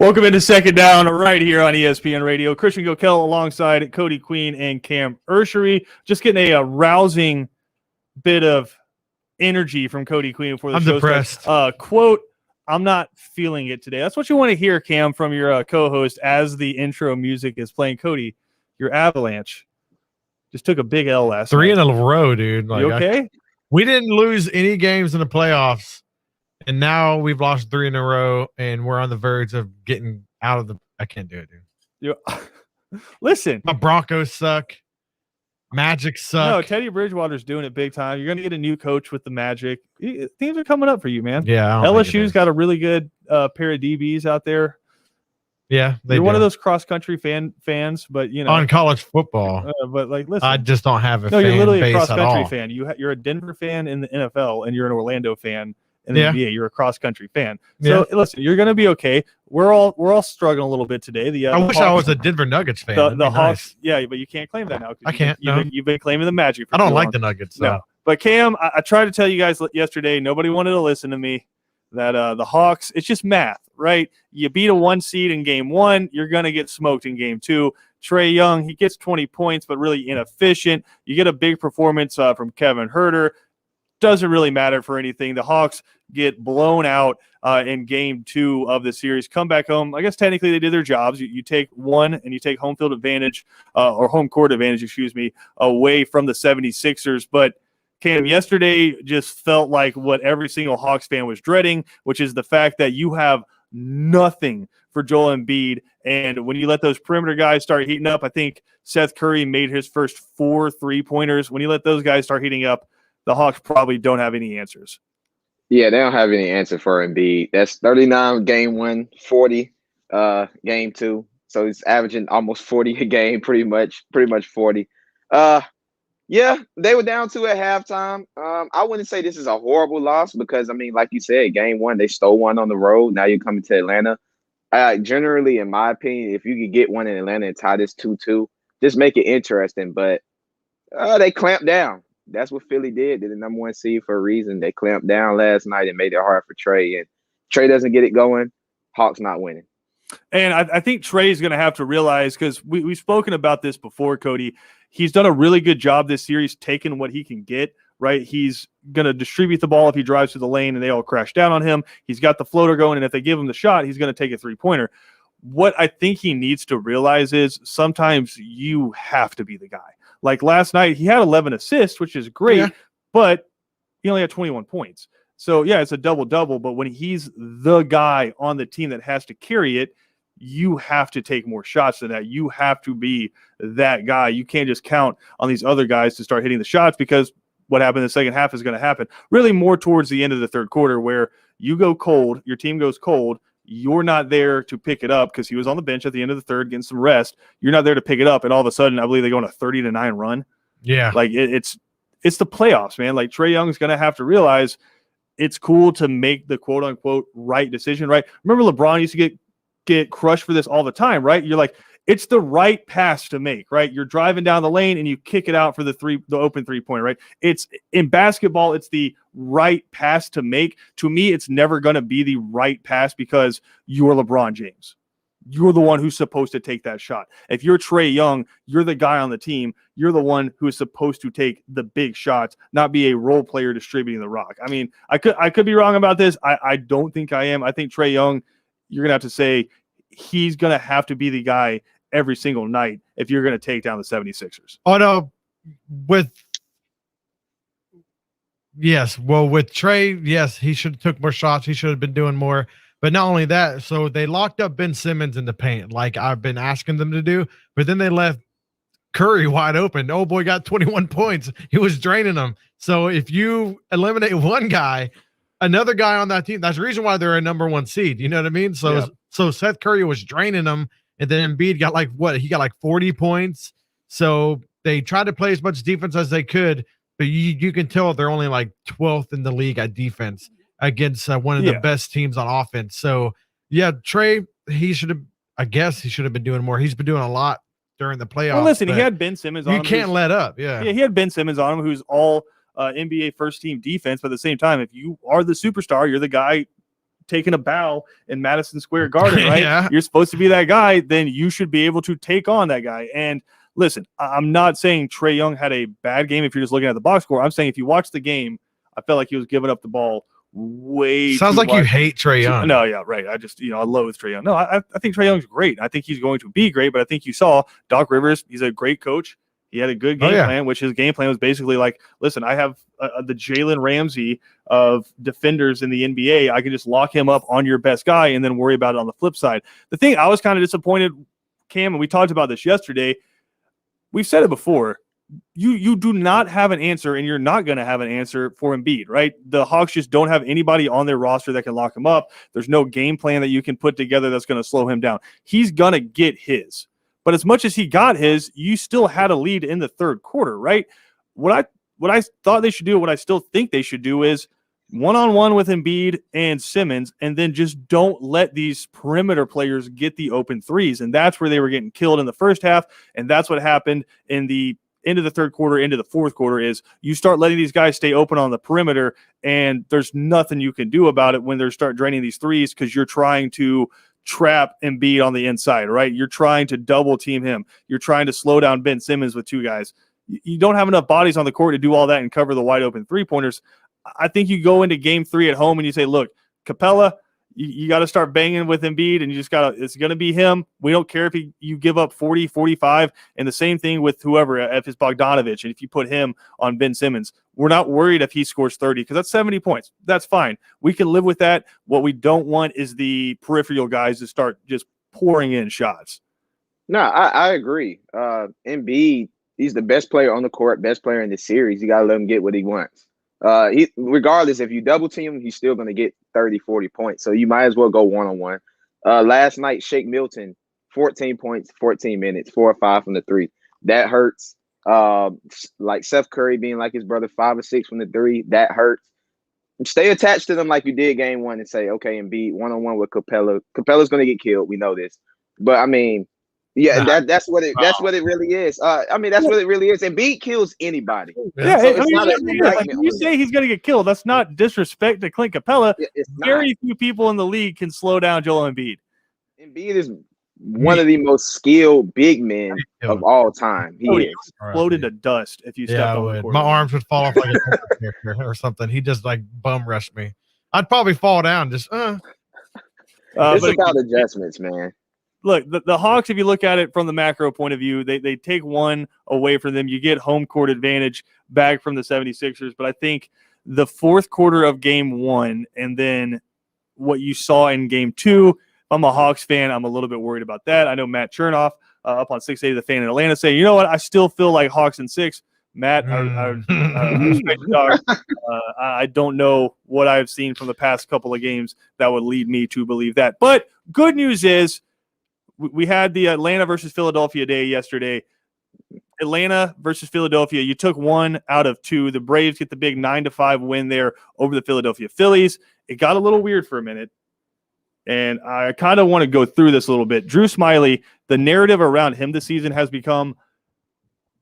Welcome into Second Down right here on ESPN Radio. Christian Gokel alongside Cody Queen and Cam Urshery. Just getting a rousing bit of energy from Cody Queen before the show depressed. starts. Quote, I'm not feeling it today. That's what you want to hear, Cam, from your co-host as the intro music is playing. Cody, your Avalanche just took a big L last Three night. in a row, dude. Like, you okay? We didn't lose any games in the playoffs. And now we've lost 3 in a row, and we're on the verge of getting out of the – I can't do it, dude. Listen. My Broncos suck. Magic suck. No, Teddy Bridgewater's doing it big time. You're going to get a new coach with the Magic. Things are coming up for you, man. Yeah. LSU's got a really good pair of DBs out there. Yeah, you're one of those cross-country fans, but, you know. On college football. But, like, listen. I just don't have a fan base at all. No, you're literally a cross-country fan. You're a Denver fan in the NFL, and you're an Orlando fan in the NBA. You're a cross-country fan. So, listen, you're going to be okay. We're all struggling a little bit today. I wish I was a Denver Nuggets fan. The Hawks, nice. But you can't claim that now. I can't. You've been claiming the Magic for I don't too like long. the Nuggets. No. But, Cam, I tried to tell you guys yesterday, nobody wanted to listen to me, that the Hawks, it's just math, right? You beat a 1 seed in game 1, you're going to get smoked in game 2. Trae Young, he gets 20 points, but really inefficient. You get a big performance from Kevin Huerter. Doesn't really matter for anything. The Hawks get blown out in game 2 of the series. Come back home. I guess technically they did their jobs. You take one and you take home field advantage or home court advantage, away from the 76ers. But Cam, yesterday just felt like what every single Hawks fan was dreading, which is the fact that you have nothing for Joel Embiid. And when you let those perimeter guys start heating up, I think Seth Curry made his first 4 3-pointers. When you let those guys start heating up, the Hawks probably don't have any answers. Yeah, they don't have any answer for Embiid. That's 39 game 1, 40 game 2. So he's averaging almost 40 a game, pretty much 40. Yeah, they were down 2 at halftime. I wouldn't say this is a horrible loss because, I mean, like you said, game 1, they stole one on the road. Now you're coming to Atlanta. Generally, in my opinion, if you could get one in Atlanta and tie this 2-2, just make it interesting. But they clamped down. That's what Philly did. They're the number 1 seed for a reason. They clamped down last night and made it hard for Trae. And Trae doesn't get it going, Hawks not winning. And I think Trae is going to have to realize, because we've spoken about this before, Cody, he's done a really good job this series taking what he can get, right? He's going to distribute the ball if he drives to the lane and they all crash down on him. He's got the floater going, and if they give him the shot, he's going to take a 3-pointer. What I think he needs to realize is sometimes you have to be the guy. Like last night, he had 11 assists, which is great, but he only had 21 points. So, yeah, it's a double-double, but when he's the guy on the team that has to carry it, you have to take more shots than that. You have to be that guy. You can't just count on these other guys to start hitting the shots, because what happened in the second half is going to happen really more towards the end of the third quarter, where you go cold, your team goes cold, you're not there to pick it up because he was on the bench at the end of the third getting some rest. You're not there to pick it up, and all of a sudden, I believe they go on a 30-9 run. Yeah. Like, it's the playoffs, man. Like, Trae Young's going to have to realize it's cool to make the quote-unquote right decision, right? Remember LeBron used to get crushed for this all the time, right? You're like, it's the right pass to make, right? You're driving down the lane and you kick it out for the open 3-pointer, right? It's in basketball, it's the right pass to make. To me, it's never going to be the right pass because you're LeBron James. You're the one who's supposed to take that shot. If you're Trae Young, you're the guy on the team. You're the one who is supposed to take the big shots, not be a role player distributing the rock. I mean, I could be wrong about this. I don't think I am. I think Trae Young, you're going to have to say he's going to have to be the guy every single night if you're going to take down the 76ers. Oh, no. With Trae, yes, he should have took more shots. He should have been doing more. But not only that, so they locked up Ben Simmons in the paint, like I've been asking them to do, but then they left Curry wide open. Oh, boy, got 21 points. He was draining them. So if you eliminate one guy, another guy on that team, that's the reason why they're a number 1 seed. You know what I mean? So, So Seth Curry was draining them, and then Embiid got he got 40 points. So they tried to play as much defense as they could, but you can tell they're only 12th in the league at defense against one of the best teams on offense. So, Trae, he should have been doing more. He's been doing a lot during the playoffs. Well, listen, he had Ben Simmons on him. You can't let up. Yeah, he had Ben Simmons on him, who's all NBA first-team defense. But at the same time, if you are the superstar, you're the guy taking a bow in Madison Square Garden, right? Yeah. You're supposed to be that guy, then you should be able to take on that guy. And listen, I'm not saying Trae Young had a bad game if you're just looking at the box score. I'm saying if you watch the game, I felt like he was giving up the ball way Sounds too like much. you hate Trae Young. No, yeah, right. I just, I loathe Trae Young. No, I think Trae Young's great. I think he's going to be great, but I think you saw Doc Rivers. He's a great coach. He had a good game plan, which his game plan was basically like, listen, I have the Jalen Ramsey of defenders in the NBA. I can just lock him up on your best guy and then worry about it on the flip side. The thing I was kind of disappointed, Cam, and we talked about this yesterday. We've said it before. You do not have an answer, and you're not going to have an answer for Embiid, right? The Hawks just don't have anybody on their roster that can lock him up. There's no game plan that you can put together that's going to slow him down. He's going to get his. But as much as he got his, you still had a lead in the third quarter, right? What I thought they should do, what I still think they should do is one-on-one with Embiid and Simmons, and then just don't let these perimeter players get the open threes. And that's where they were getting killed in the first half, and that's what happened in the end of the third quarter, into the fourth quarter, is you start letting these guys stay open on the perimeter, and there's nothing you can do about it when they start draining these threes because you're trying to trap Embiid on the inside, right? You're trying to double team him. You're trying to slow down Ben Simmons with two guys. You don't have enough bodies on the court to do all that and cover the wide open three-pointers. I think you go into game 3 at home and you say, look, Capella, you got to start banging with Embiid, and you just got to – it's going to be him. We don't care if you give up 40, 45, and the same thing with whoever, if it's Bogdanovich, and if you put him on Ben Simmons. We're not worried if he scores 30 because that's 70 points. That's fine. We can live with that. What we don't want is the peripheral guys to start just pouring in shots. No, I agree. Embiid, he's the best player on the court, best player in the series. You got to let him get what he wants. Regardless, if you double team him, he's still going to get 30, 40 points. So you might as well go one-on-one. Last night, Shake Milton, 14 points, 14 minutes, 4 or 5 from the 3. That hurts. Like Seth Curry being like his brother, 5 or 6 from the 3, that hurts. Stay attached to them like you did game 1 and say, okay, Embiid, one-on-one with Capella. Capella's going to get killed. We know this. But, I mean, yeah, that's what it really is. That's what it really is. Embiid kills anybody. Yeah, so it's not like you say he's going to get killed. That's not disrespect to Clint Capella. Very few people in the league can slow down Joel Embiid. Embiid is one of the most skilled big men of all time. He is exploded to dust if you stepped on the court. My arms would fall off like a character or something. He just like bum rushed me. I'd probably fall down. Just it's about adjustments, man. Look, the Hawks, if you look at it from the macro point of view, they take one away from them. You get home court advantage back from the 76ers. But I think the fourth quarter of game 1 and then what you saw in game 2, if I'm a Hawks fan, I'm a little bit worried about that. I know Matt Chernoff up on 680, the fan in Atlanta, saying, you know what, I still feel like Hawks in 6. Matt, I respect you, dog. I don't know what I've seen from the past couple of games that would lead me to believe that. But good news is, we had the Atlanta versus Philadelphia day yesterday. Atlanta versus Philadelphia, you took 1 out of 2. The Braves get the big 9-5 win there over the Philadelphia Phillies. It got a little weird for a minute, and I kind of want to go through this a little bit. Drew Smyly, the narrative around him this season has become,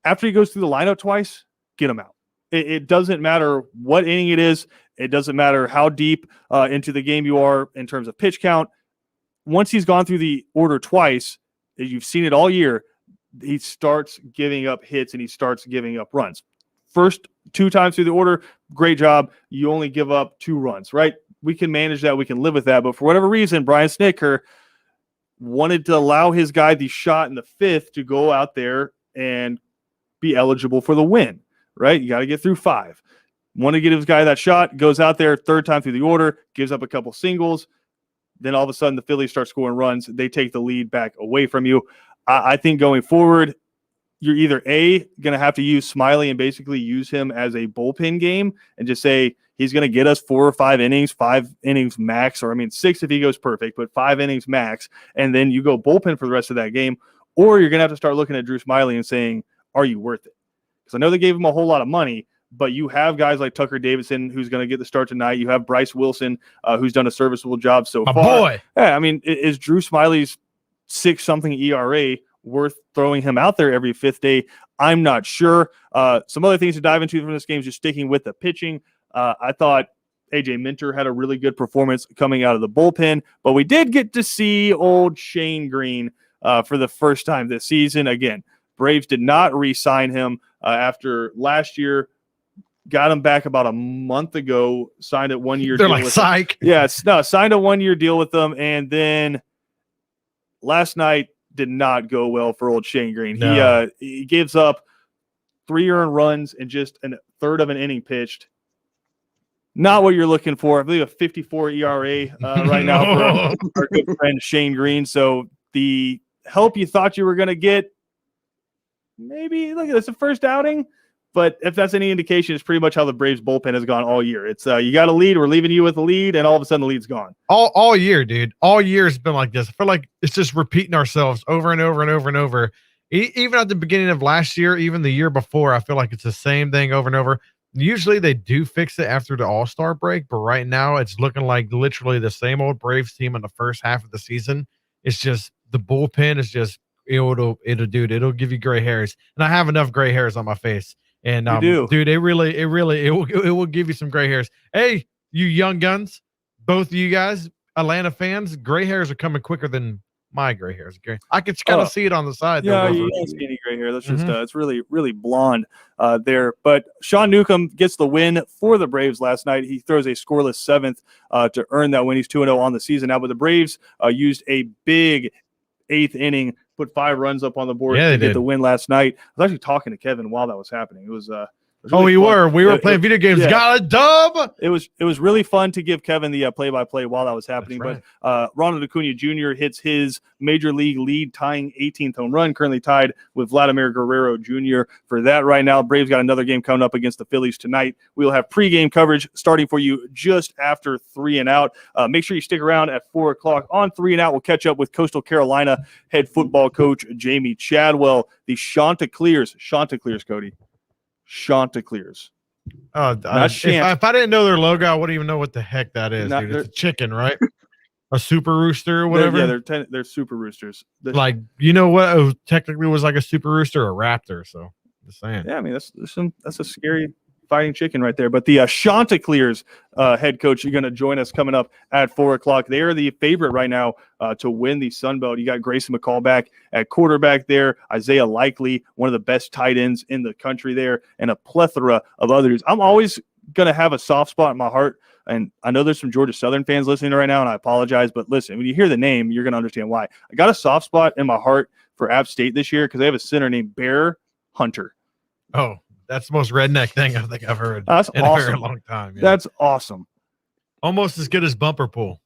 after he goes through the lineup twice, get him out. It doesn't matter what inning it is. It doesn't matter how deep into the game you are in terms of pitch count. Once he's gone through the order twice, you've seen it all year, he starts giving up hits and he starts giving up runs. First 2 times through the order, great job. You only give up 2 runs, right? We can manage that. We can live with that. But for whatever reason, Brian Snitker wanted to allow his guy the shot in the 5th to go out there and be eligible for the win, right? You got to get through 5. Want to get his guy that shot, goes out there 3rd time through the order, gives up a couple singles. Then all of a sudden the Phillies start scoring runs. They take the lead back away from you. I think going forward, you're either going to have to use Smyly and basically use him as a bullpen game and just say he's going to get us 4 or 5 innings, 5 innings max, or 6 if he goes perfect, but 5 innings max, and then you go bullpen for the rest of that game. Or you're going to have to start looking at Drew Smyly and saying, are you worth it? Because I know they gave him a whole lot of money, but you have guys like Tucker Davidson who's going to get the start tonight. You have Bryce Wilson who's done a serviceable job so far. Boy. Yeah, is Drew Smyly's 6-something ERA worth throwing him out there every 5th day? I'm not sure. Some other things to dive into from this game is just sticking with the pitching. I thought AJ Minter had a really good performance coming out of the bullpen, but we did get to see old Shane Green for the first time this season. Again, Braves did not re-sign him after last year. Got him back about a month ago. Signed a 1-year They're deal like with psych. him. Yeah, signed a 1-year deal with them, and then last night did not go well for old Shane Green. No. He gives up 3 earned runs in just a third of an inning pitched. Not what you're looking for. I believe a 54 ERA right now for our good friend Shane Green. So the help you thought you were going to get, maybe look at this, a first outing. But if that's any indication, it's pretty much how the Braves bullpen has gone all year. It's you got a lead, we're leaving you with a lead, and all of a sudden the lead's gone. All year, dude. All year has been like this. I feel like it's just repeating ourselves over and over and over and over. Even at the beginning of last year, even the year before, I feel like it's the same thing over and over. Usually they do fix it after the All-Star break, but right now it's looking like literally the same old Braves team in the first half of the season. It's just the bullpen is just it'll give you gray hairs, and I have enough gray hairs on my face. And You do. dude, it will give you some gray hairs. Hey, you young guns, both of you guys, Atlanta fans, gray hairs are coming quicker than my gray hairs. Okay, I can kind of see it on the side. Yeah, though, you don't see any gray hair. That's just it's really, really blonde there. But Sean Newcomb gets the win for the Braves last night. He throws a scoreless 7th to earn that win. He's 2-0 on the season now. But the Braves used a big 8th inning, put 5 runs up on the board to get the win last night. I was actually talking to Kevin while that was happening. It was really fun. We were playing video games. Got a dub. It was really fun to give Kevin the play-by-play while that was happening. Right. But Ronald Acuna Jr. hits his major league lead, tying 18th home run, currently tied with Vladimir Guerrero Jr. for that right now. Braves got another game coming up against the Phillies tonight. We will have pregame coverage starting for you just after 3 and Out. Make sure you stick around at 4 o'clock on 3 and Out. We'll catch up with Coastal Carolina head football coach Jamie Chadwell. The Chanticleers, Cody. Chanticleers. If I didn't know their logo, I wouldn't even know what the heck that is. Dude. It's a chicken, right? A super rooster or whatever. They're super roosters. Like, you know what? It technically was like a super rooster, a raptor. So, just saying. Yeah, I mean that's a scary fighting chicken right there. But the Chanticleers head coach are going to join us coming up at 4 o'clock. They are the favorite right now to win the Sun Belt. You got Grayson McCall back at quarterback there, Isaiah Likely, one of the best tight ends in the country there, and a plethora of others. I'm always going to have a soft spot in my heart, and I know there's some Georgia Southern fans listening right now, and I apologize, but listen, when you hear the name, you're going to understand why. I got a soft spot in my heart for App State this year because they have a center named Bear Hunter. Oh, that's the most redneck thing I think I've heard That's in awesome. a very long time. Yeah. That's awesome. Almost as good as Bumper Pool.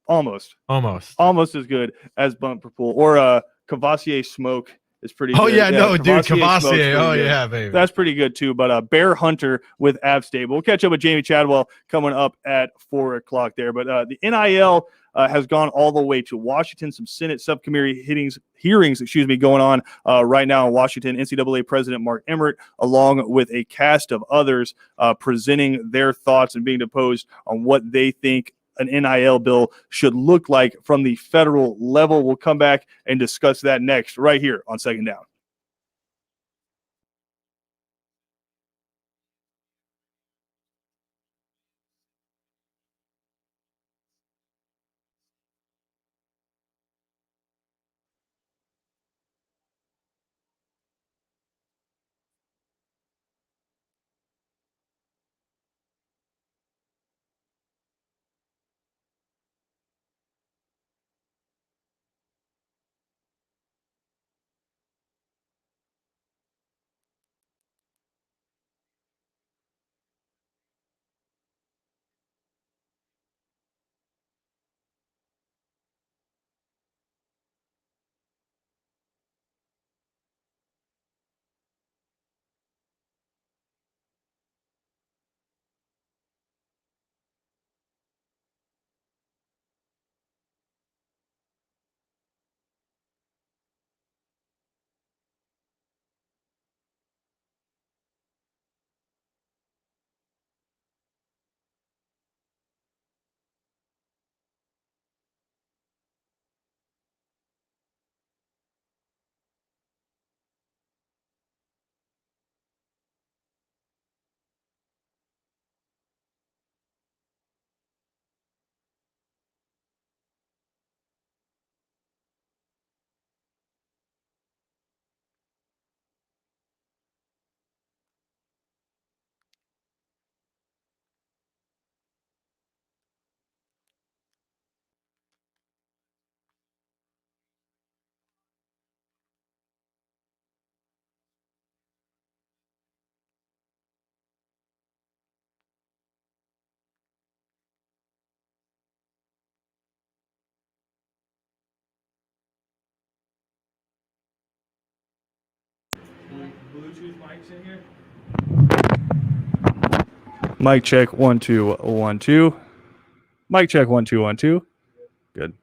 Almost as good as Bumper Pool or Cavassier Smoke is pretty good. Oh yeah, no, dude, Cavassier. Oh yeah, baby. That's pretty good too. But Bear Hunter with App State. We'll catch up with Jamie Chadwell coming up at 4 o'clock there. But the NIL has gone all the way to Washington. Some Senate subcommittee hearings, going on right now in Washington. NCAA President Mark Emmert, along with a cast of others, presenting their thoughts and being deposed on what they think an NIL bill should look like from the federal level. We'll come back and discuss that next right here on Second Down. Bluetooth mics in here? Mic check 1 2 1 2. Mic check 1 2 1 2. Good.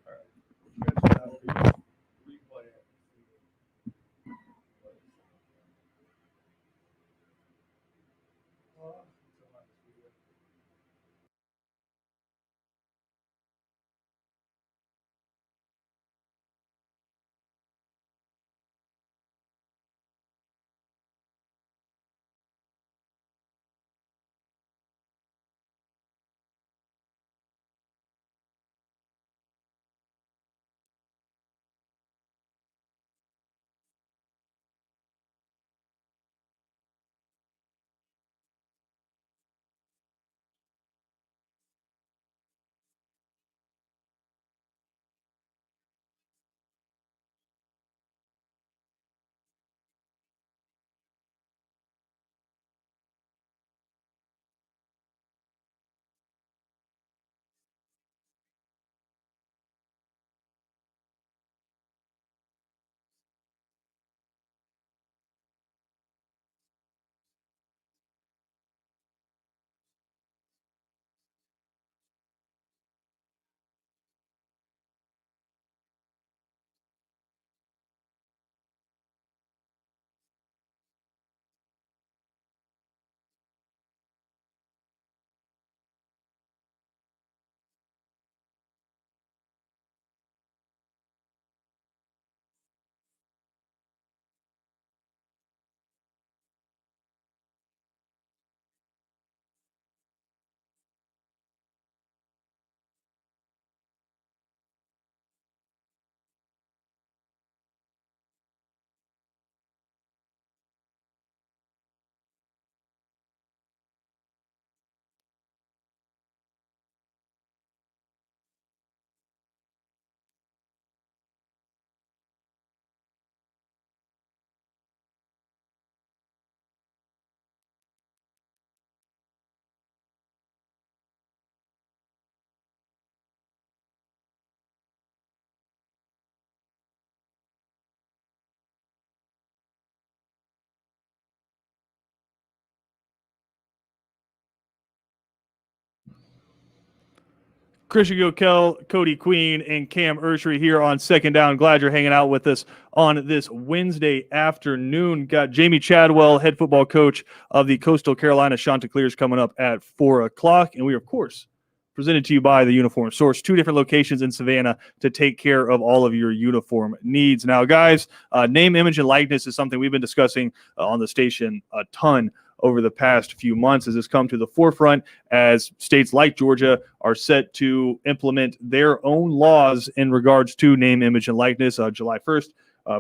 Christian Gokel, Cody Queen, and Cam Ursery here on Second Down. Glad you're hanging out with us on this Wednesday afternoon. Got Jamie Chadwell, head football coach of the Coastal Carolina Chanticleers, coming up at 4 o'clock. And we are, of course, presented to you by the Uniform Source. 2 different locations in Savannah to take care of all of your uniform needs. Now, guys, name, image, and likeness is something we've been discussing on the station a ton over the past few months as it's come to the forefront as states like Georgia are set to implement their own laws in regards to name, image, and likeness. July 1st,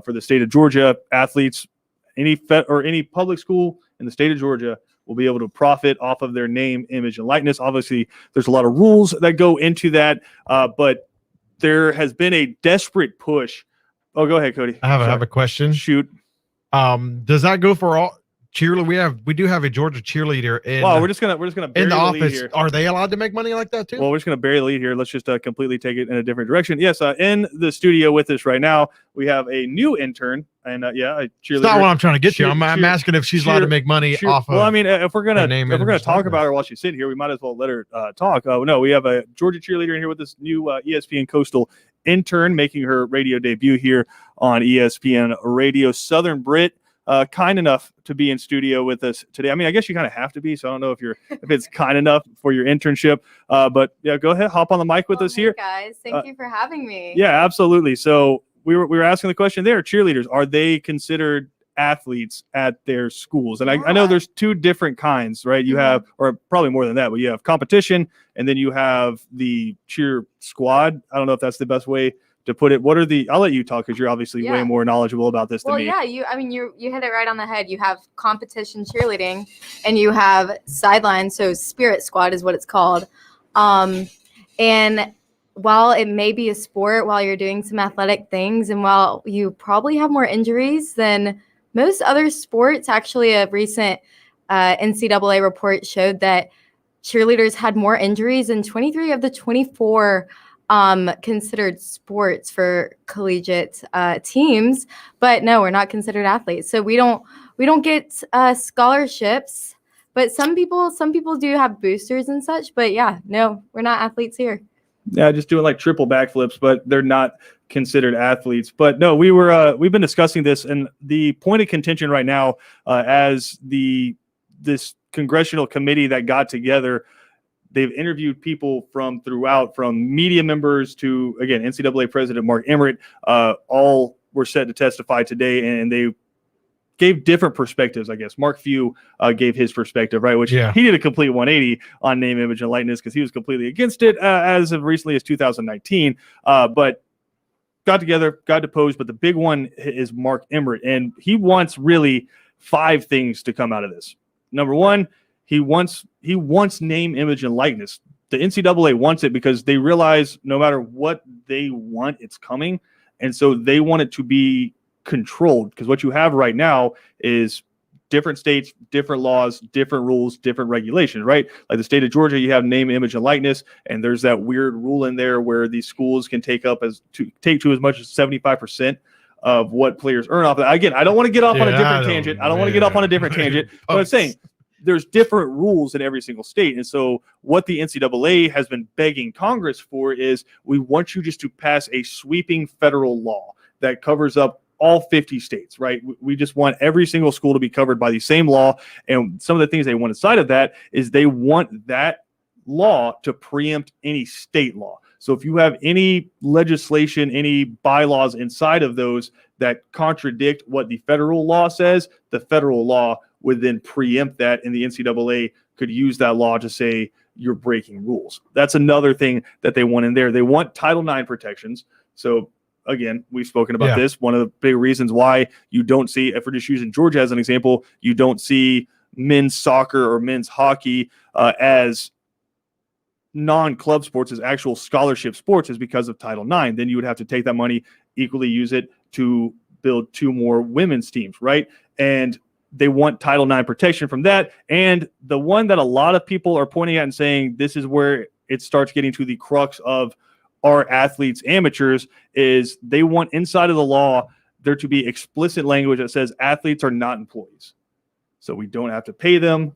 for the state of Georgia, athletes, any public school in the state of Georgia will be able to profit off of their name, image, and likeness. Obviously, there's a lot of rules that go into that, but there has been a desperate push. Oh, go ahead, Cody. I have a question. Shoot. Does that go for all cheerleader? We do have a Georgia cheerleader in. Well, we're just gonna bury in the lead office. here. Are they allowed to make money like that too? Well, we're just gonna bury the lead here. Let's just completely take it in a different direction. Yes, in the studio with us right now, we have a new intern, and a cheerleader. It's not what I'm trying to get to. I'm asking if she's allowed to make money off of. Well, I mean, if we're gonna talk about her while she's sitting here, we might as well let her talk. No, we have a Georgia cheerleader in here with this new ESPN Coastal intern making her radio debut here on ESPN Radio. Southern Brit. Kind enough to be in studio with us today. I mean, I guess you kind of have to be, so I don't know if it's kind enough for your internship. But yeah, go ahead, hop on the mic with us here, guys. Thank you for having me. Yeah, absolutely. So we were asking the question there: cheerleaders, are they considered athletes at their schools? And I know there's 2 different kinds, right? You have, or probably more than that, but you have competition, and then you have the cheer squad. I don't know if that's the best way to put it. I'll let you talk because you're obviously way more knowledgeable about this than me. Well, yeah, you hit it right on the head. You have competition cheerleading and you have sideline. So spirit squad is what it's called. And while it may be a sport, while you're doing some athletic things, and while you probably have more injuries than most other sports, actually a recent NCAA report showed that cheerleaders had more injuries in 23 of the 24 considered sports for collegiate teams, but no, we're not considered athletes. So we don't get scholarships. But some people do have boosters and such. But yeah, no, we're not athletes here. Yeah, just doing like triple backflips, but they're not considered athletes. But no, we've been discussing this, and the point of contention right now, as this congressional committee that got together, they've interviewed people from media members to, again, NCAA President Mark Emmert. All were set to testify today, and they gave different perspectives, I guess. Mark Few gave his perspective, right? Which he did a complete 180 on name, image, and likeness because he was completely against it as of recently as 2019. But got together, got deposed. But the big one is Mark Emmert, and he wants really 5 things to come out of this. Number one, he wants name, image, and likeness. The NCAA wants it because they realize no matter what they want, it's coming, and so they want it to be controlled, because what you have right now is different states, different laws, different rules, different regulations, right? Like the state of Georgia, you have name, image, and likeness, and there's that weird rule in there where these schools can take to as much as 75% of what players earn off of that. Again, I don't want to get off on a different tangent. I don't want to get off on a different tangent. But I'm saying there's different rules in every single state. And so what the NCAA has been begging Congress for is, we want you just to pass a sweeping federal law that covers up all 50 states, right? We just want every single school to be covered by the same law. And some of the things they want inside of that is they want that law to preempt any state law. So if you have any legislation, any bylaws inside of those that contradict what the federal law says, the federal law would then preempt that, and the NCAA could use that law to say you're breaking rules. That's another thing that they want in there. They want Title IX protections. So again, we've spoken about this. One of the big reasons why you don't see, if we're just using Georgia as an example, you don't see men's soccer or men's hockey as non-club sports, as actual scholarship sports, is because of Title IX. Then you would have to take that money, equally use it to build 2 more women's teams, right? And they want Title IX protection from that. And the one that a lot of people are pointing at and saying this is where it starts getting to the crux of our athletes, amateurs, is they want inside of the law there to be explicit language that says athletes are not employees. So we don't have to pay them,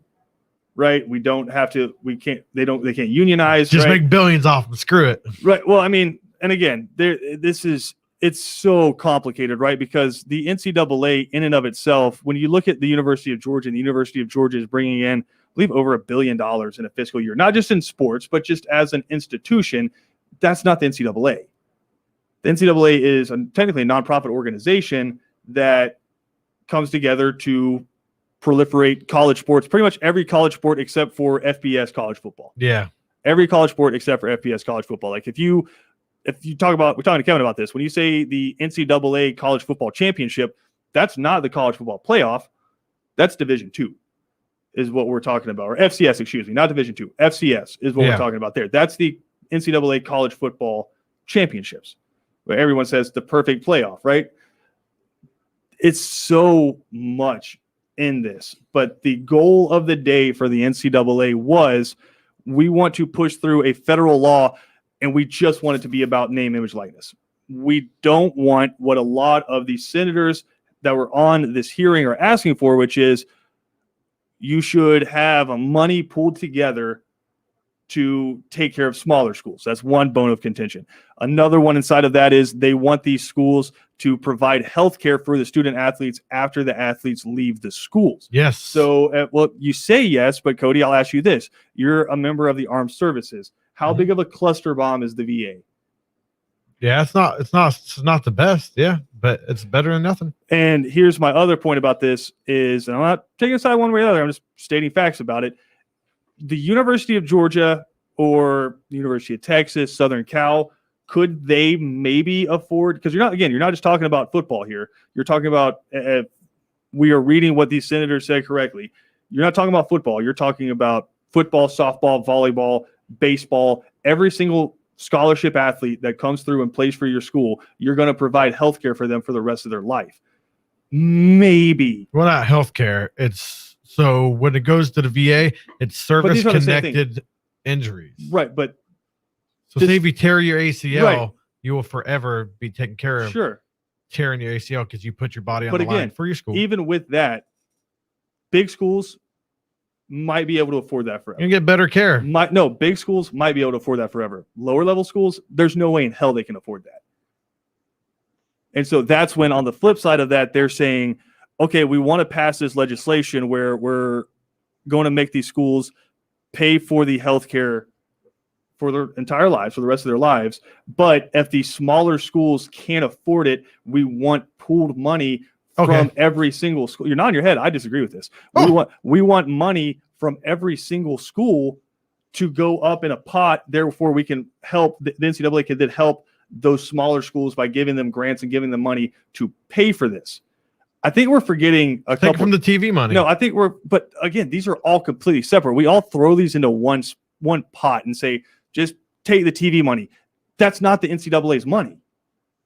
right? They can't unionize. Just right? make billions off them. Screw it. Right. Well, I mean, and again, it's so complicated, right? Because the NCAA in and of itself, when you look at the University of Georgia, and the University of Georgia is bringing in, I believe, over $1 billion in a fiscal year, not just in sports, but just as an institution. That's not the NCAA. The NCAA is technically a nonprofit organization that comes together to proliferate college sports, pretty much every college sport except for FBS college football. Yeah. Every college sport except for FBS college football. Like if you talk about, we're talking to Kevin about this, when you say the NCAA college football championship, that's not the college football playoff. That's Division II is what we're talking about, or FCS, excuse me, not Division II. FCS is what we're talking about there. That's the NCAA college football championships, where everyone says the perfect playoff, right? It's so much in this, but the goal of the day for the NCAA was, we want to push through a federal law, and we just want it to be about name, image, likeness. We don't want what a lot of the senators that were on this hearing are asking for, which is you should have a money pulled together to take care of smaller schools. That's one bone of contention. Another one inside of that is they want these schools to provide health care for the student athletes after the athletes leave the schools. Yes. So, well, you say yes, but Cody, I'll ask you this. You're a member of the armed services. How big of a cluster bomb is the VA? Yeah, it's not the best. Yeah, but it's better than nothing. And here's my other point about this is, and I'm not taking a side one way or the other, I'm just stating facts about it. The University of Georgia or the University of Texas, Southern Cal, could they maybe afford, because you're not just talking about football here. You're talking about, we are reading what these senators said correctly. You're not talking about football. You're talking about football, softball, volleyball, baseball. Every single scholarship athlete that comes through and plays for your school, you're going to provide health care for them for the rest of their life. Maybe. Well, not healthcare. So when it goes to the VA, it's service-connected injuries. Right, but So Just- say if you tear your ACL, Right. you will forever be taken care of Sure. tearing your ACL because you put your body on But the line again, for your school. Even with that, big schools might be able to afford that forever. You get better care. No, big schools might be able to afford that forever. Lower level schools, there's no way in hell they can afford that. And so that's when, on the flip side of that, they're saying, okay, we want to pass this legislation where we're going to make these schools pay for the health care for their entire lives, for the rest of their lives. But if the smaller schools can't afford it, we want pooled money from every single school. You're nodding your head. I disagree with this. We want money from every single school to go up in a pot. Therefore, we can help the NCAA can then help those smaller schools by giving them grants and giving them money to pay for this. I think we're forgetting a Take couple from the TV money. No, I think but again, these are all completely separate. We all throw these into one pot and say, just take the TV money. That's not the NCAA's money.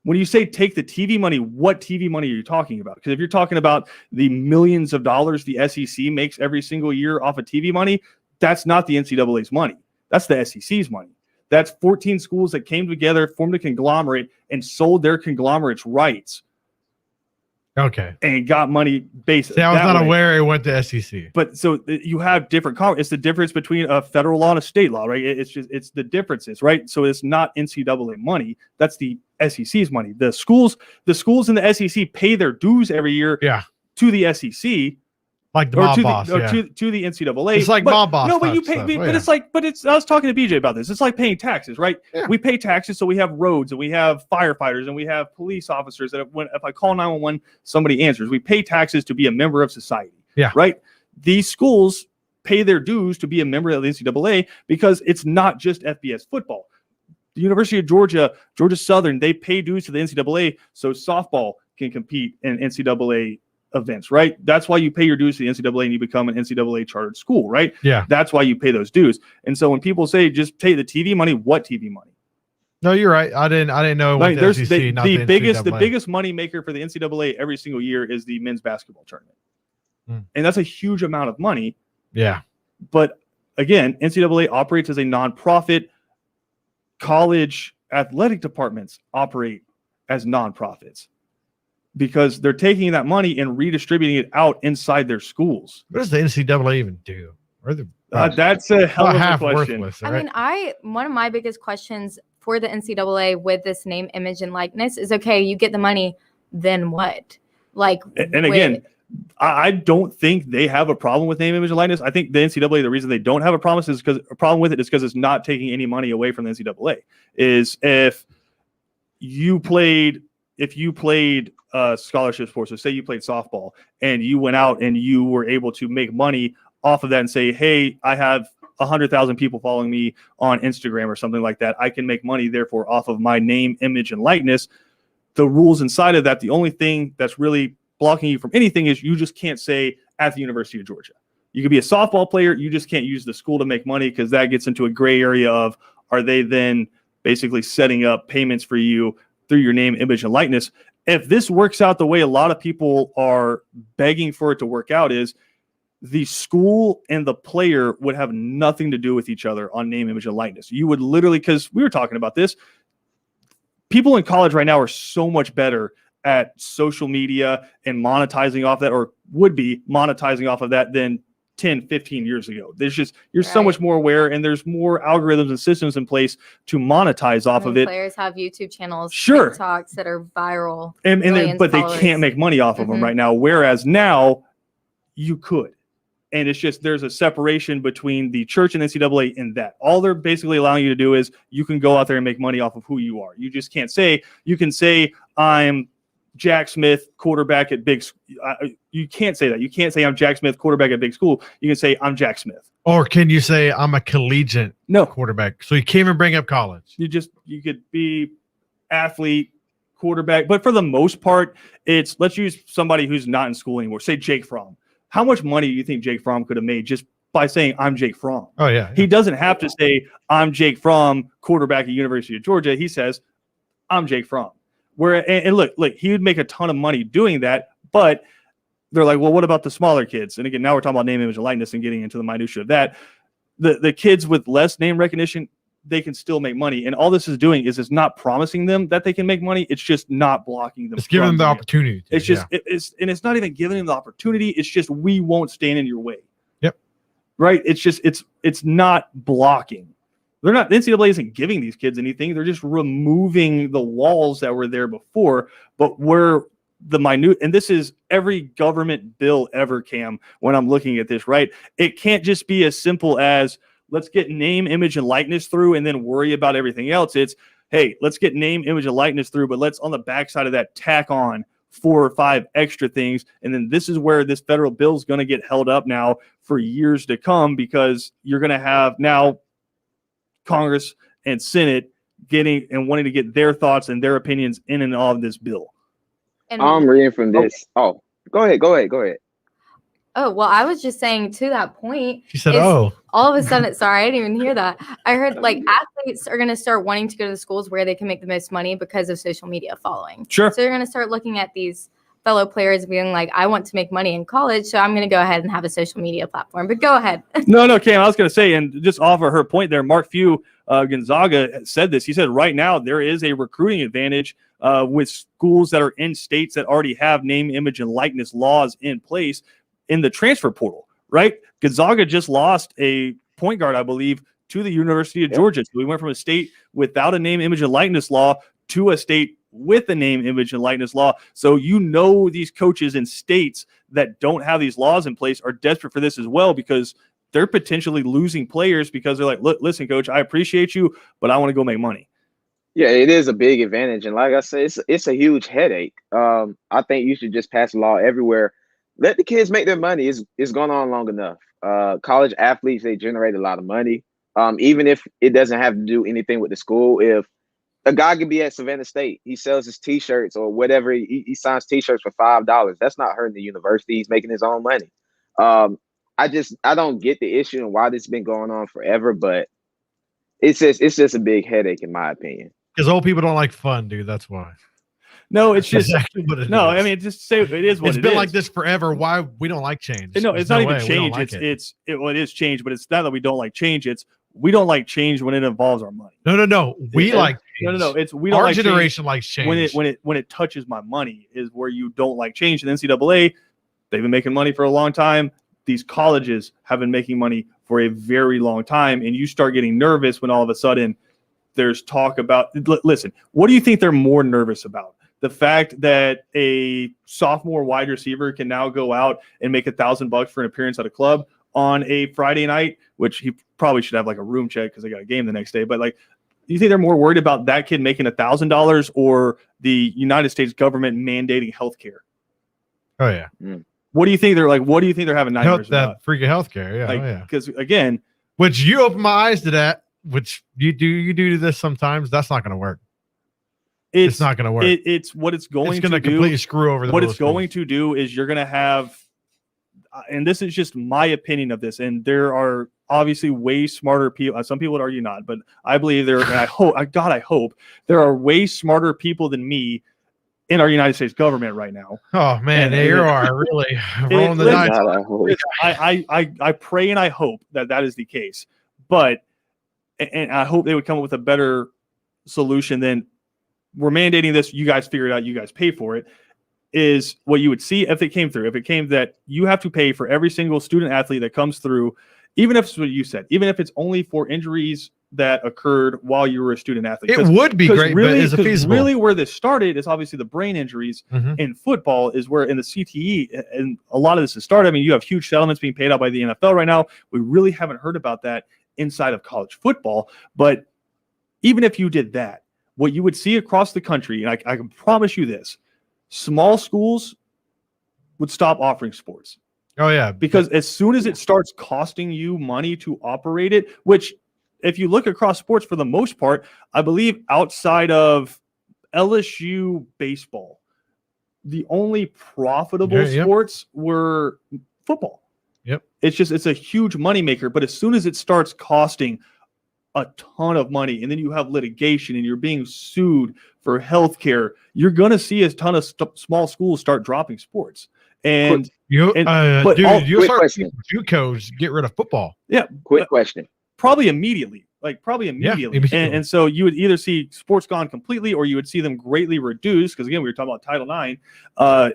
When you say take the TV money, what TV money are you talking about? Because if you're talking about the millions of dollars the SEC makes every single year off of TV money, that's not the NCAA's money. That's the SEC's money. That's 14 schools that came together, formed a conglomerate, and sold their conglomerate's rights. Okay. And got money based. See, I was not aware it went to SEC. But so you have different. It's the difference between a federal law and a state law, right? It's the differences, right? So it's not NCAA money. That's the SEC's money. The schools in the SEC pay their dues every year. Yeah. To the SEC. Like the mob boss, to the NCAA. It's like mob boss. No, but you pay. Stuff. I was talking to BJ about this. It's like paying taxes, right? Yeah. We pay taxes, so we have roads and we have firefighters and we have police officers that if I call 911, somebody answers. We pay taxes to be a member of society. Yeah. Right. These schools pay their dues to be a member of the NCAA because it's not just FBS football. The University of Georgia Southern, they pay dues to the NCAA so softball can compete in NCAA events, right? That's why you pay your dues to the NCAA and you become an NCAA chartered school, right? Yeah. That's why you pay those dues. And so when people say just take the TV money, what TV money? No, you're right. I didn't know it went to SEC, not the biggest money maker for the NCAA every single year is the men's basketball tournament. And that's a huge amount of money. Yeah. But again, NCAA operates as a nonprofit. College athletic departments operate as nonprofits, because they're taking that money and redistributing it out inside their schools. What does the NCAA even do? That's a hell of a question. Worthless, I mean, one of my biggest questions for the NCAA with this name, image, and likeness is, okay, you get the money, then what? Like, and again, I don't think they have a problem with name, image, and likeness. I think the NCAA, the reason they don't have a problem with it is because it's not taking any money away from the NCAA. Is if you played scholarship sports, so say you played softball and you went out and you were able to make money off of that and say, hey, I have 100,000 people following me on Instagram or something like that. I can make money, therefore, off of my name, image, and likeness. The rules inside of that, the only thing that's really blocking you from anything is you just can't say at the University of Georgia. You could be a softball player. You just can't use the school to make money, because that gets into a gray area of, are they then basically setting up payments for you through your name, image, and likeness? If this works out the way a lot of people are begging for it to work out, is the school and the player would have nothing to do with each other on name, image, and likeness. You would literally, because we were talking about this, people in college right now are so much better at social media and monetizing off that, or would be monetizing off of that, than 10, 15 years ago. You're so much more aware, and there's more algorithms and systems in place to monetize off of it. Players have YouTube channels, sure, TikToks that are viral, but they can't make money off of them right now. Whereas now you could. And it's just, there's a separation between the church and NCAA in that. All they're basically allowing you to do is you can go out there and make money off of who you are. You just can't say, you can say, I'm Jack Smith, quarterback at big school. You can't say that. You can't say I'm Jack Smith, quarterback at big school. You can say I'm Jack Smith. Or can you say I'm a collegiate quarterback? So you can't even bring up college. You could be athlete, quarterback. But for the most part, let's use somebody who's not in school anymore. Say Jake Fromm. How much money do you think Jake Fromm could have made just by saying I'm Jake Fromm? Oh, yeah. He doesn't have to say I'm Jake Fromm, quarterback at University of Georgia. He says I'm Jake Fromm. And look, he would make a ton of money doing that, but they're like, well, what about the smaller kids? And again, now we're talking about name, image, and likeness and getting into the minutia of that. The kids with less name recognition, they can still make money. And all this is doing is it's not promising them that they can make money. It's just not blocking them. It's giving them from the doing it. opportunity. It's just it's not even giving them the opportunity. It's just we won't stand in your way. Yep. Right. It's just it's not blocking. They're not. The NCAA isn't giving these kids anything. They're just removing the walls that were there before. But where the minute, and this is every government bill ever, Cam, when I'm looking at this, right? It can't just be as simple as let's get name, image, and likeness through and then worry about everything else. It's, hey, let's get name, image, and likeness through, but let's on the backside of that tack on 4 or 5 extra things. And then this is where this federal bill is going to get held up now for years to come, because you're going to have now Congress and Senate getting and wanting to get their thoughts and their opinions in and of this bill. And I'm reading from this. Oh, go ahead. oh, well, I was just saying to that point. She said, is "Oh, all of a sudden, sorry, I didn't even hear that. I heard like athletes are going to start wanting to go to the schools where they can make the most money because of social media following. Sure. So you're going to start looking at these fellow players being like, I want to make money in college, so I'm going to go ahead and have a social media platform. But go ahead. No, Cam, I was going to say, and just off of her point there, Mark Few Gonzaga said this. He said right now there is a recruiting advantage with schools that are in states that already have name, image, and likeness laws in place in the transfer portal, right? Gonzaga just lost a point guard, I believe, to the University of Georgia. So we went from a state without a name, image, and likeness law to a state with a name, image, and likeness law. So these coaches in states that don't have these laws in place are desperate for this as well, because they're potentially losing players because they're like, look, listen, coach, I appreciate you, but I want to go make money. Yeah, it is a big advantage, and like I said, it's a huge headache. I think you should just pass a law everywhere. Let the kids make their money. It's gone on long enough. College athletes, they generate a lot of money. Even if it doesn't have to do anything with the school. If a guy could be at Savannah State, he sells his T-shirts or whatever, he signs T-shirts for $5. That's not hurting the university. He's making his own money. I don't get the issue and why this has been going on forever, but it's just a big headache in my opinion. because old people don't like fun, dude. That's why." No, it's just exactly what it no. is. I mean, just say it is what It's it been is. like this forever. Why we don't like change? No, There's it's not even way we don't change. like it. It is change, but it's not that we don't like change. It's we don't like change when it involves our money. No. We like change. No. It's we don't Our like generation likes change. when it touches my money is where you don't like change. And NCAA, they've been making money for a long time. These colleges have been making money for a very long time, and you start getting nervous when all of a sudden there's talk about. Listen, what do you think they're more nervous about? The fact that a sophomore wide receiver can now go out and make $1,000 for an appearance at a club on a Friday night, which he probably should have like a room check because they got a game the next day. But like, do you think they're more worried about that kid making $1,000 or the United States government mandating healthcare? Oh yeah. What do you think they're like? What do you think they're having nightmares about? That freaking healthcare. Yeah. Like, oh, yeah. Because again, Which you open my eyes to that. Which you do this sometimes. That's not going to work. It's not going to work. It's what it's going It's going to do. completely screw over the What middle it's schools. going to do is you're going to have, and this is just my opinion of this, and there are obviously way smarter people. Some people would argue not, but I believe there, and I hope there are way smarter people than me in our United States government right now. Oh man, And- you are really rolling the listen, dice. God, I hope. I pray and I hope that is the case, but and I hope they would come up with a better solution than we're mandating this. You guys figure it out. You guys pay for it. Is what you would see if it came through. If it came that you have to pay for every single student athlete that comes through, even if it's what you said, even if it's only for injuries that occurred while you were a student athlete. It would be great, really, but is it feasible? Really, where this started is obviously the brain injuries Mhm. in football is where in the CTE, and a lot of this has started. I mean, you have huge settlements being paid out by the NFL right now. We really haven't heard about that inside of college football. But even if you did that, what you would see across the country, and I can promise you this, small schools would stop offering sports. Oh yeah, Because as soon as it starts costing you money to operate it, which if you look across sports for the most part, I believe outside of LSU baseball, the only profitable Yeah, yep. sports were football. Yep. It's a huge moneymaker, but as soon as it starts costing a ton of money and then you have litigation and you're being sued for healthcare, you're going to see a ton of small schools start dropping sports. And you, but dude, all- you quick start question. JUCOs get rid of football. Quick question. probably immediately. like probably immediately. immediately. And so you would either see sports gone completely, or you would see them greatly reduced. Because again, we were talking about Title IX.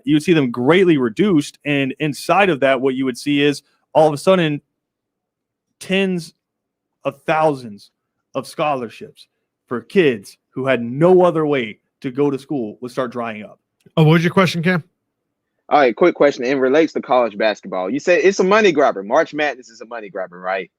You would see them greatly reduced, and inside of that, what you would see is all of a sudden tens of thousands of scholarships for kids who had no other way to go to school would start drying up. Oh, what was your question, Cam? All right, quick question. It relates to college basketball. You said it's a money grabber. March Madness is a money grabber, right?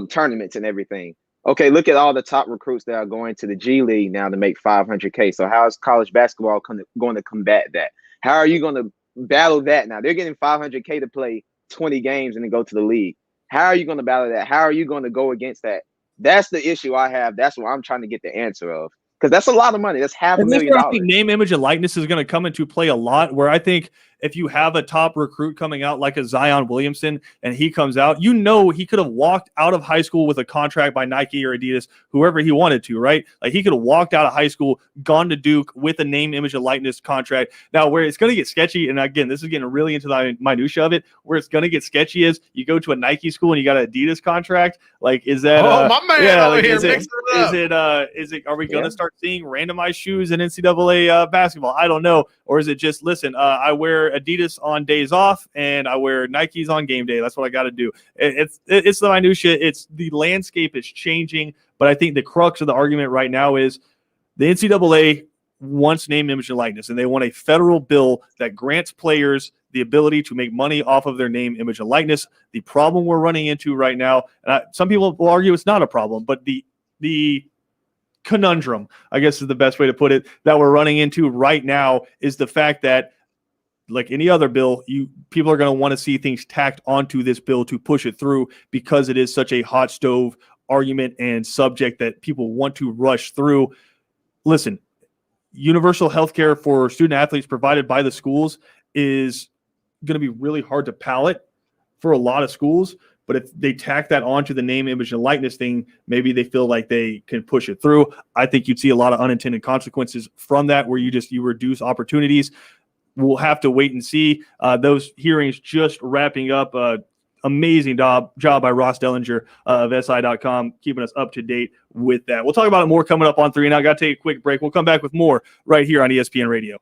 Tournaments and everything. Okay, look at all the top recruits that are going to the G League now to make 500K. So how is college basketball going to combat that? How are you going to battle that now? They're getting 500K to play 20 games and then go to the league. How are you going to battle that? How are you going to go against that? That's the issue I have. That's what I'm trying to get the answer of. Because that's a lot of money. That's And that's where I think $500,000. name, image, and likeness is going to come into play a lot. Where I think if you have a top recruit coming out like a Zion Williamson and he comes out, you know he could have walked out of high school with a contract by Nike or Adidas, whoever he wanted to, right? Like he could have walked out of high school, gone to Duke with a name, image, and likeness contract. Now, where it's going to get sketchy, and again, this is getting really into the minutia of it, where it's going to get sketchy is you go to a Nike school and you got an Adidas contract. Like, is that my man over like, here is it, mixing it up. are we going to start seeing randomized shoes in NCAA basketball? I don't know. Or is it just, listen, I wear Adidas on days off and I wear Nikes on game day. That's what I got to do. It's the minutia. It's the landscape is changing, but I think the crux of the argument right now is the NCAA wants name, image, and likeness, and they want a federal bill that grants players the ability to make money off of their name, image, and likeness. The problem we're running into right now, and some people will argue it's not a problem, but the conundrum, I guess is the best way to put it, that we're running into right now is the fact that, like any other bill, people are going to want to see things tacked onto this bill to push it through because it is such a hot stove argument and subject that people want to rush through. Listen, universal health care for student athletes provided by the schools is going to be really hard to palate for a lot of schools. But if they tack that onto the name, image, and likeness thing, maybe they feel like they can push it through. I think you'd see a lot of unintended consequences from that, where you reduce opportunities. We'll have to wait and see. Those hearings just wrapping up. Amazing job by Ross Dellinger of SI.com, keeping us up to date with that. We'll talk about it more coming up on 3 and Out. Got to take a quick break. We'll come back with more right here on ESPN Radio.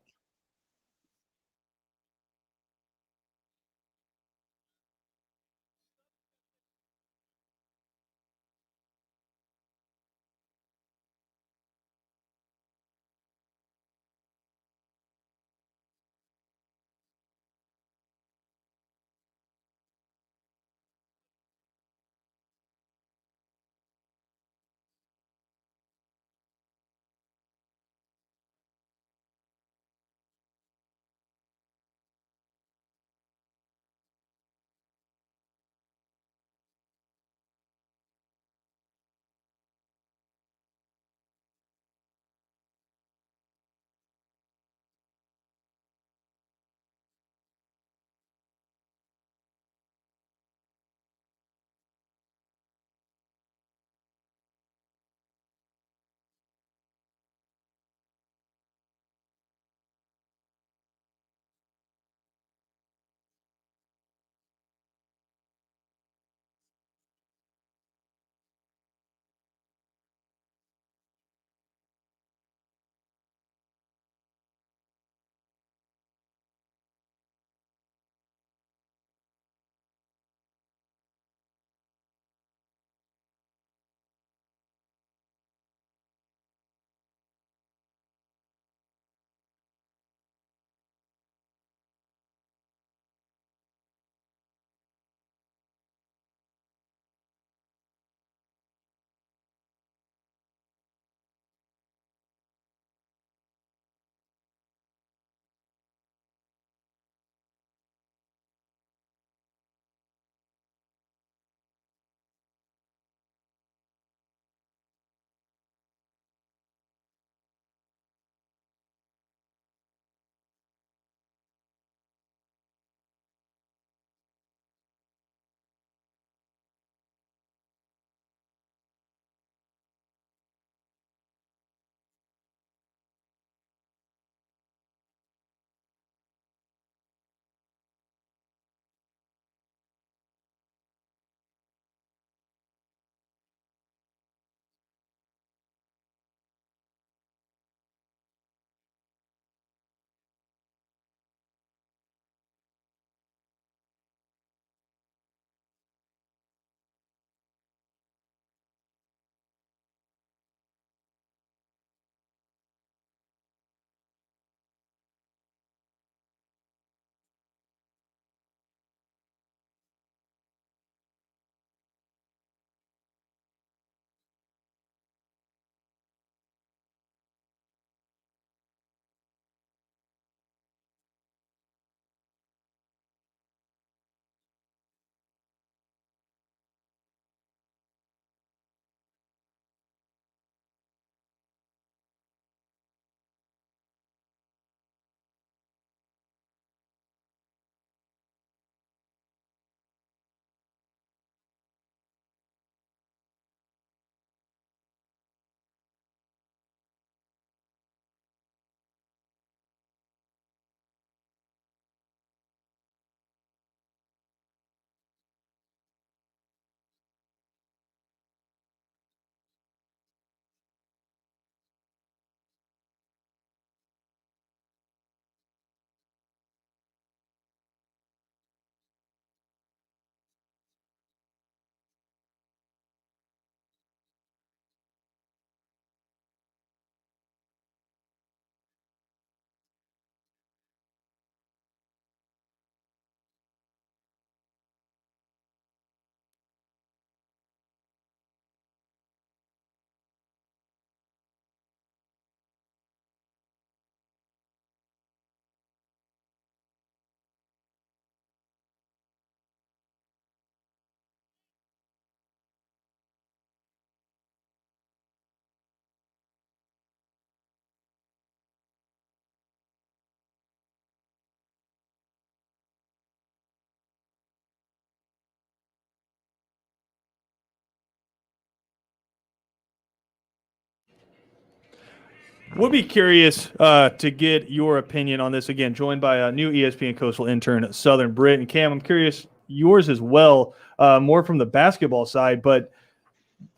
We'll be curious to get your opinion on this. Again, joined by a new ESPN Coastal intern, Southern Brit. And Cam, I'm curious yours as well, more from the basketball side. But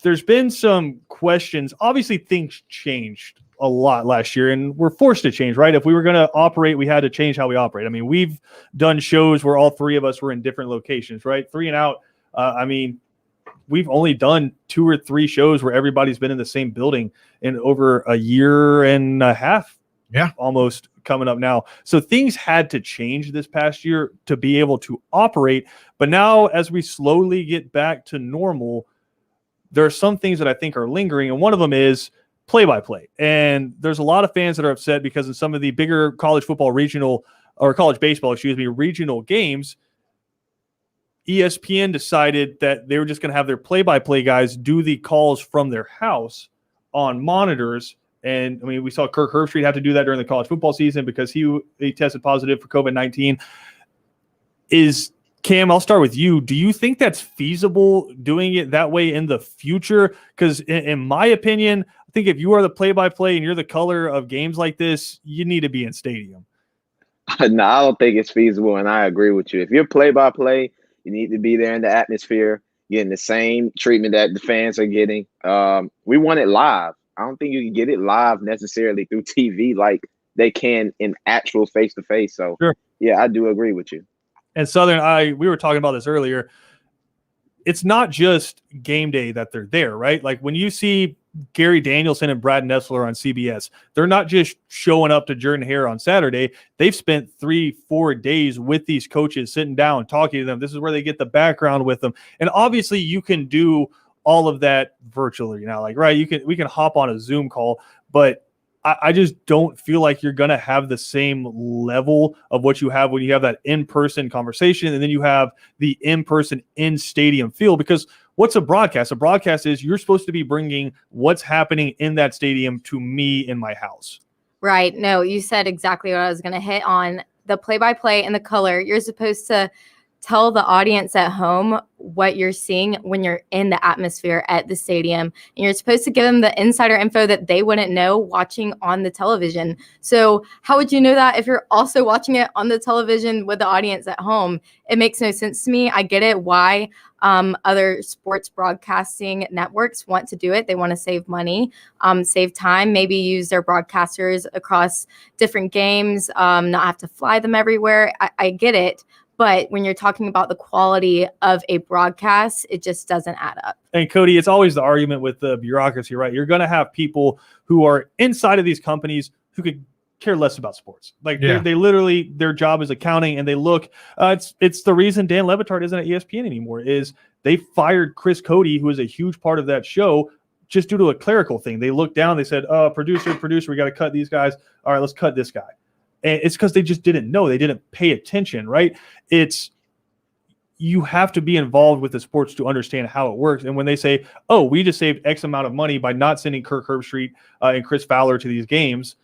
there's been some questions. Obviously, things changed a lot last year, and we're forced to change, right? If we were going to operate, we had to change how we operate. I mean, we've done shows where all three of us were in different locations, right? 3 and Out. I mean, we've only done 2 or 3 shows where everybody's been in the same building in over a year and a half. Yeah. Almost coming up now. So things had to change this past year to be able to operate. But now as we slowly get back to normal, there are some things that I think are lingering. And one of them is play-by-play. And there's a lot of fans that are upset because in some of the bigger college football regional or college baseball, regional games, ESPN decided that they were just going to have their play-by-play guys do the calls from their house on monitors. And I mean, we saw Kirk Herbstreit have to do that during the college football season because he tested positive for COVID-19. Cam, I'll start with you. Do you think that's feasible doing it that way in the future? Because in my opinion, I think if you are the play-by-play and you're the color of games like this, you need to be in stadium. No, I don't think it's feasible, and I agree with you. If you're play-by-play, you need to be there in the atmosphere, getting the same treatment that the fans are getting. We want it live. I don't think you can get it live necessarily through TV like they can in actual face-to-face. So, sure. Yeah, I do agree with you. And Southern, we were talking about this earlier. It's not just game day that they're there, right? Like when you see Gary Danielson and Brad Nessler on CBS, they're not just showing up to Jordan-Hare on Saturday. They've spent 3-4 days with these coaches, sitting down, talking to them. This is where they get the background with them. And obviously you can do all of that virtually now, like, right. We can hop on a Zoom call, but I just don't feel like you're going to have the same level of what you have when you have that in-person conversation. And then you have the in-person in-stadium feel, because what's a broadcast? A broadcast is you're supposed to be bringing what's happening in that stadium to me in my house. Right. No, you said exactly what I was going to hit on. The play-by-play and the color, you're supposed to tell the audience at home what you're seeing when you're in the atmosphere at the stadium. And you're supposed to give them the insider info that they wouldn't know watching on the television. So how would you know that if you're also watching it on the television with the audience at home? It makes no sense to me. I get it why other sports broadcasting networks want to do it. They want to save money, save time, maybe use their broadcasters across different games, not have to fly them everywhere. I get it. But when you're talking about the quality of a broadcast, it just doesn't add up. And Cody, it's always the argument with the bureaucracy, right? You're going to have people who are inside of these companies who could care less about sports. Like they literally, their job is accounting, and they look, it's the reason Dan Le Batard isn't at ESPN anymore, is they fired Chris Cody, who is a huge part of that show, just due to a clerical thing. They looked down, they said, producer, we got to cut these guys. All right, let's cut this guy. And it's because they just didn't know. They didn't pay attention, right? You have to be involved with the sports to understand how it works. And when they say, oh, we just saved X amount of money by not sending Kirk Herbstreit and Chris Fowler to these games,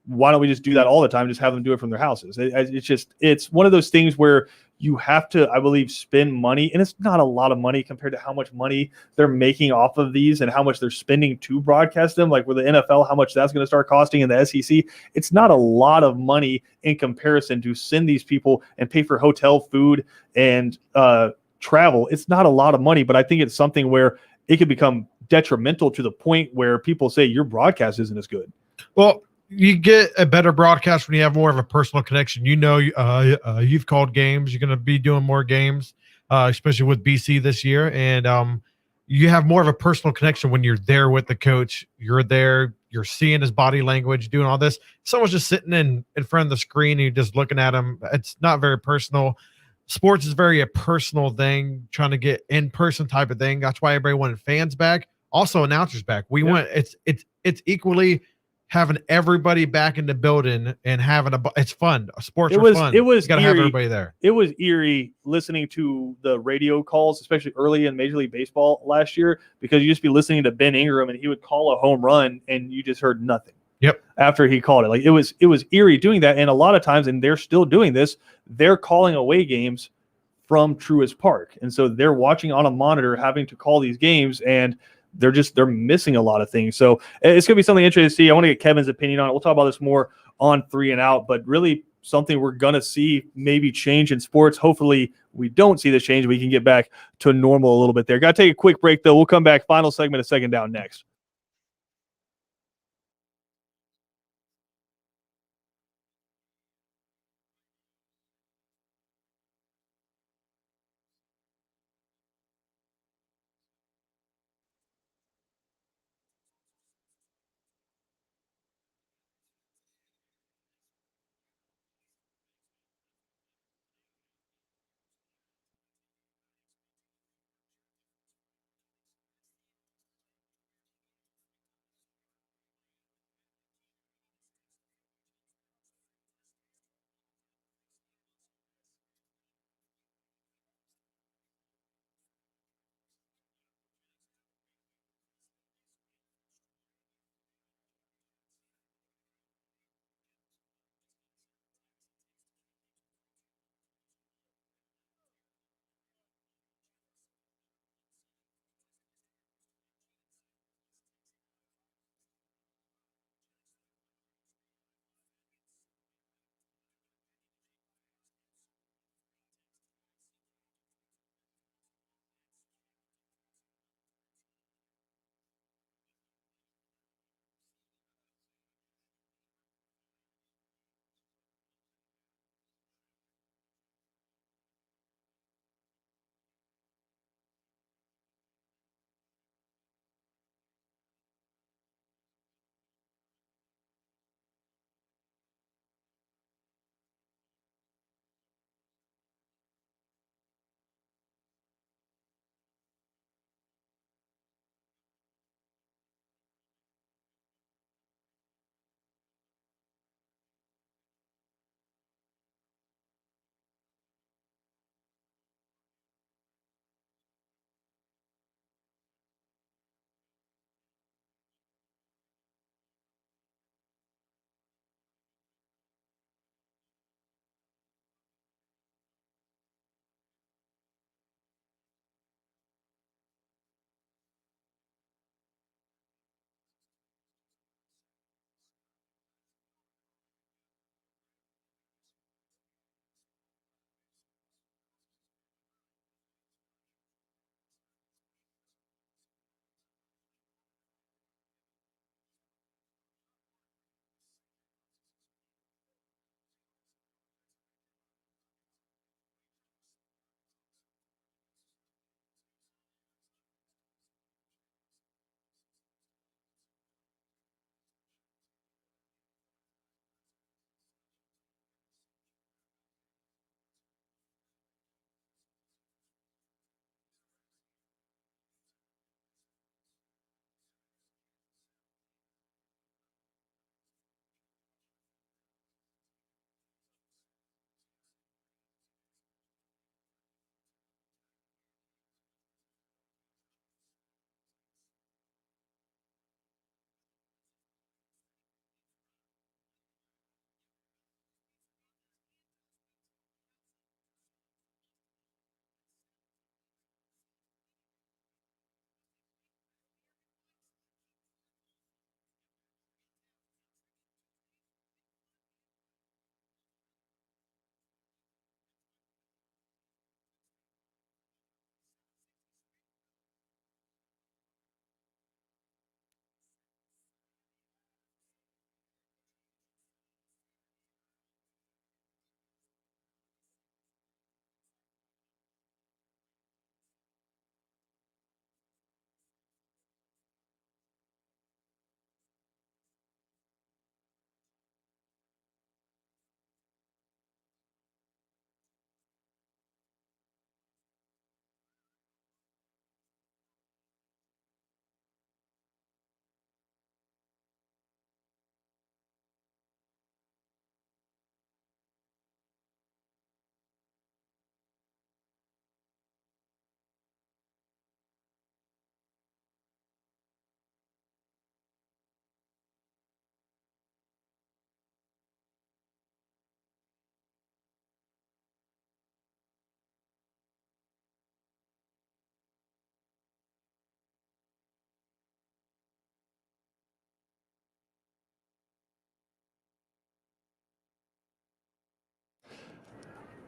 why don't we just do that all the time? Just have them do it from their houses. It's one of those things where you have to, I believe, spend money, and it's not a lot of money compared to how much money they're making off of these and how much they're spending to broadcast them. Like with the NFL, how much that's going to start costing in the SEC. It's not a lot of money in comparison to send these people and pay for hotel, food, and travel. It's not a lot of money, but I think it's something where it could become detrimental to the point where people say your broadcast isn't as good. Well, you get a better broadcast when you have more of a personal connection. You've called games. You're going to be doing more games, especially with BC this year. And you have more of a personal connection when you're there with the coach. You're there. You're seeing his body language, doing all this. Someone's just sitting in front of the screen and you're just looking at him. It's not very personal. Sports is very a personal thing, trying to get in-person type of thing. That's why everybody wanted fans back. Also announcers back. It's equally having everybody back in the building and it's fun. Sports are fun. It was got to have everybody there. It was eerie listening to the radio calls, especially early in Major League Baseball last year, because you just be listening to Ben Ingram and he would call a home run and you just heard nothing. Yep. After he called it, like it was eerie doing that. And a lot of times, and they're still doing this, they're calling away games from Truist Park. And so they're watching on a monitor, having to call these games, and they're missing a lot of things. So it's going to be something interesting to see. I want to get Kevin's opinion on it. We'll talk about this more on 3 and Out, but really something we're going to see maybe change in sports. Hopefully we don't see this change. We can get back to normal a little bit there. Got to take a quick break, though. We'll come back. Final segment of Second Down next.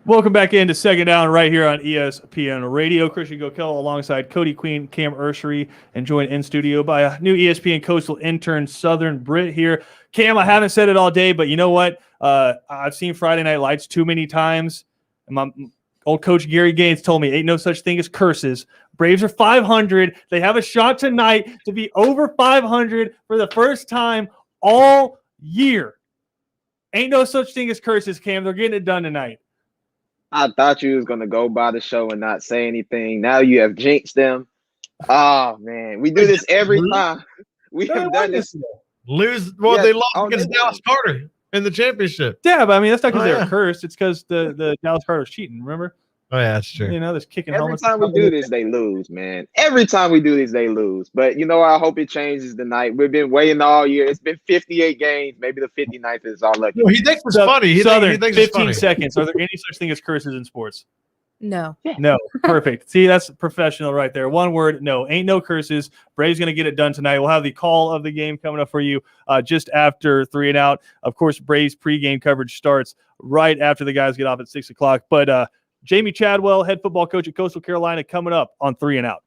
Welcome back into Second Down right here on ESPN Radio. Christian Gokel alongside Cody Queen, Cam Urshery, and joined in studio by a new ESPN Coastal intern, Southern Brit here. Cam, I haven't said it all day, but you know what? I've seen Friday Night Lights too many times. My old coach Gary Gaines told me ain't no such thing as curses. Braves are 500. They have a shot tonight to be over 500 for the first time all year. Ain't no such thing as curses, Cam. They're getting it done tonight. I thought you was gonna go by the show and not say anything. Now you have jinxed them. Oh man, we do this every time. We have done this. Lose. Well, Yeah, they lost oh, against they Dallas Carter in the championship. Yeah, but I mean, that's not because Oh, they were yeah. cursed. It's because the Dallas Carter's cheating, remember? Oh yeah, that's true. You know, there's kicking Every helmets. time we do this, they lose, man. Every time we do this, they lose. But you know, I hope it changes tonight. We've been waiting all year. It's been 58 games. Maybe the 59th is our lucky. No, he thinks it's funny. He Southern, thinks it's 15 funny. seconds. Are there any such thing as curses in sports? No. No. Perfect. See, that's professional right there. One word, no. Ain't no curses. Braves going to get it done tonight. We'll have the call of the game coming up for you just after 3 and Out. Of course, Braves pregame coverage starts right after the guys get off at 6 o'clock. But Jamie Chadwell, head football coach at Coastal Carolina, coming up on 3 and Out.